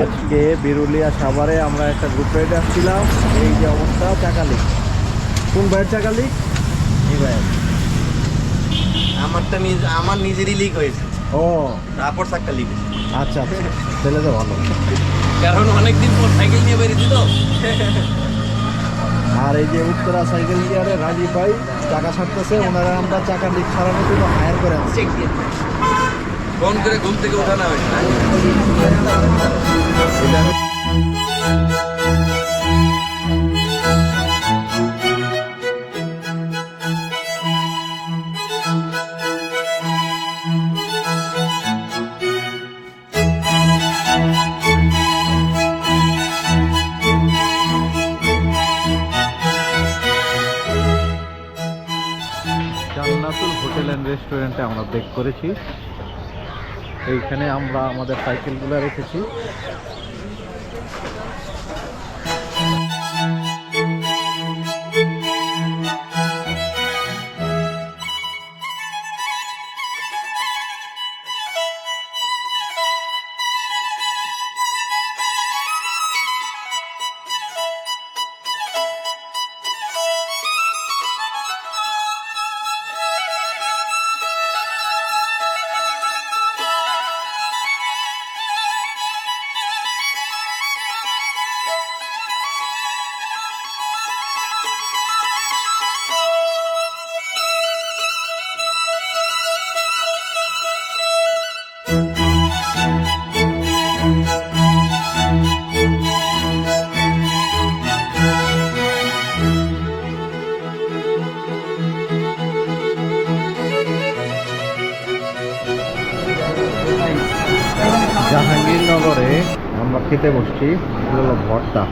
আজকে বিরুলিয়া সাভারে আমরা একটা গ্রুপ রাইডে আসছিলাম। এই যে অবস্থা, চাকা লিক। কোন ভাইয়ের চাকা লিক? এই ভাইয়ের। আমার নিজেরই লিক হয়েছে। ও, তারপর চাকা লিক হয়েছে। আচ্ছা আচ্ছা, তাহলে তো ভালো। কারণ অনেকদিন পর সাইকেল নিয়ে বেরিয়েছি তো। আর এই যে উত্তরা সাইকেল গিয়ারে রাজীব ভাই চাকা ছাড়তেছে। ওনারা আমরা চাকা লিক সারানোর জন্য হায়ার করে আনছি। ফোন করে ঘুম থেকে উঠানো হয়েছে। জান্নাতুল হোটেল অ্যান্ড রেস্টুরেন্টে আমরা ব্রেক করেছি। এইখানে আমরা আমাদের সাইকেলগুলো রেখেছি। জাহাঙ্গীরনগরে আমরা খেতে বসছি। এগুলো হলো ভর্তা।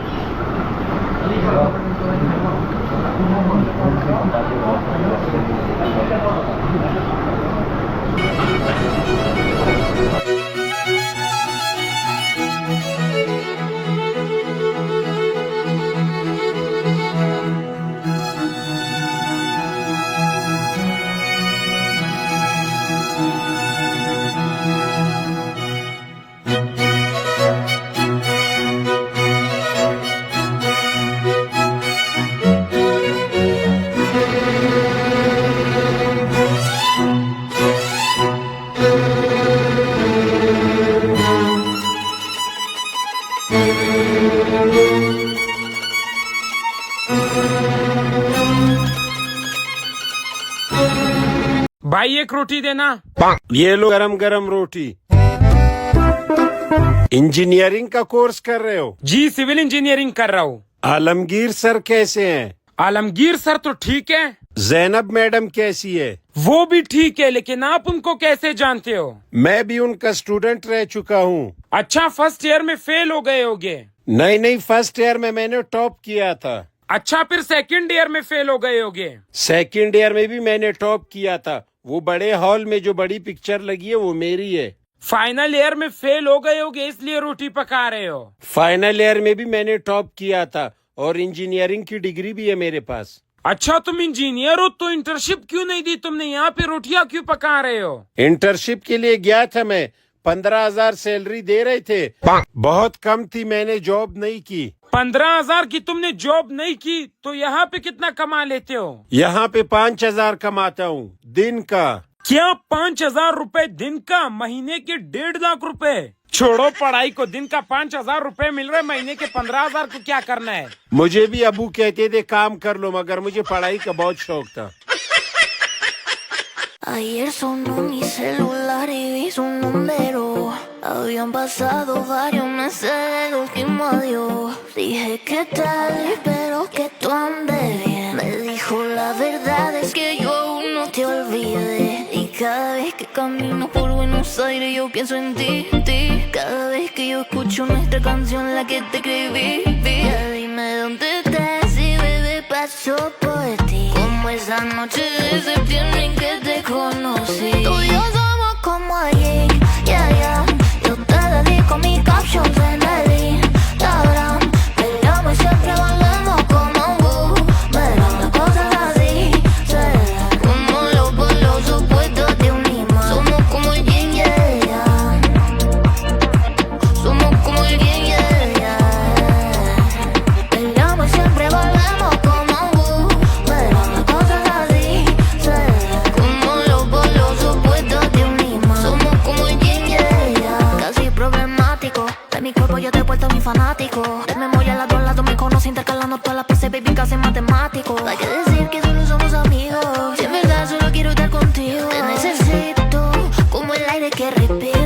भाई एक रोटी देना। ये लो गरम गरम रोटी। इंजीनियरिंग का कोर्स कर रहे हो? जी सिविल इंजीनियरिंग कर रहा हूँ। आलमगीर सर कैसे हैं? आलमगीर सर तो ठीक है। जैनब मैडम कैसी है? वो भी ठीक है, लेकिन आप उनको कैसे जानते हो? मैं भी उनका स्टूडेंट रह चुका हूँ। अच्छा, फर्स्ट ईयर में फेल हो गए होगे। नहीं, फर्स्ट ईयर में मैंने टॉप किया था। अच्छा, फिर सेकंड ईयर में फेल हो गए होगे। सेकंड ईयर में भी मैंने टॉप किया था। वो बड़े हॉल में जो बड़ी पिक्चर लगी है वो मेरी है। फाइनल ईयर में फेल हो गए होगे, इसलिए रोटी पका रहे हो। फाइनल ईयर में भी मैंने टॉप किया था और इंजीनियरिंग की डिग्री भी है मेरे पास। अच्छा, तुम इंजीनियर हो तो इंटर्नशिप क्यों नहीं दी तुमने? यहाँ पे रोटियां क्यों पका रहे हो? इंटर्नशिप के लिए गया था मैं। 15,000 सैलरी दे रहे थे, बहुत कम थी, मैंने जॉब नहीं की। 15,000 की तुमने जॉब नहीं की तो यहाँ पे कितना कमा लेते हो? यहाँ पे 5,000 कमाता हूँ दिन का। क्या 5,000 रुपए दिन का? महीने के 1.5 लाख रुपए। छोड़ो पढ़ाई को, दिन का 5,000 रुपए मिल रहे, महीने के 15,000 को क्या करना है? मुझे भी अबू कहते थे काम कर लो, मगर मुझे पढ़ाई का बहुत शौक था। Ayer sonó mi celular y vi su número. Habían pasado varios meses del último adiós. Dije qué tal, espero que tú andes bien. Me dijo la verdad es que yo aún no te olvidé. Y cada vez que camino por Buenos Aires yo pienso en ti, ti. Cada vez que yo escucho nuestra canción, la que te escribí, ya dime dónde estás y bebé paso por ti. Como esa noche de septiembre en que te conocí. Tú y yo somos como ayer, yo te dedico mis captions en el Instagram. Peleamos y siempre volvemos como un boomerang. Las cosas así se dan como los polos opuestos de un imán. Somos como el yin y el yang. automático. De memoria las dos al lado me conoce, intercalando todas las poses, baby, casi matemático. Hay que decir que solo somos amigos, si en verdad solo quiero estar contigo. Te necesito como el aire que respiro.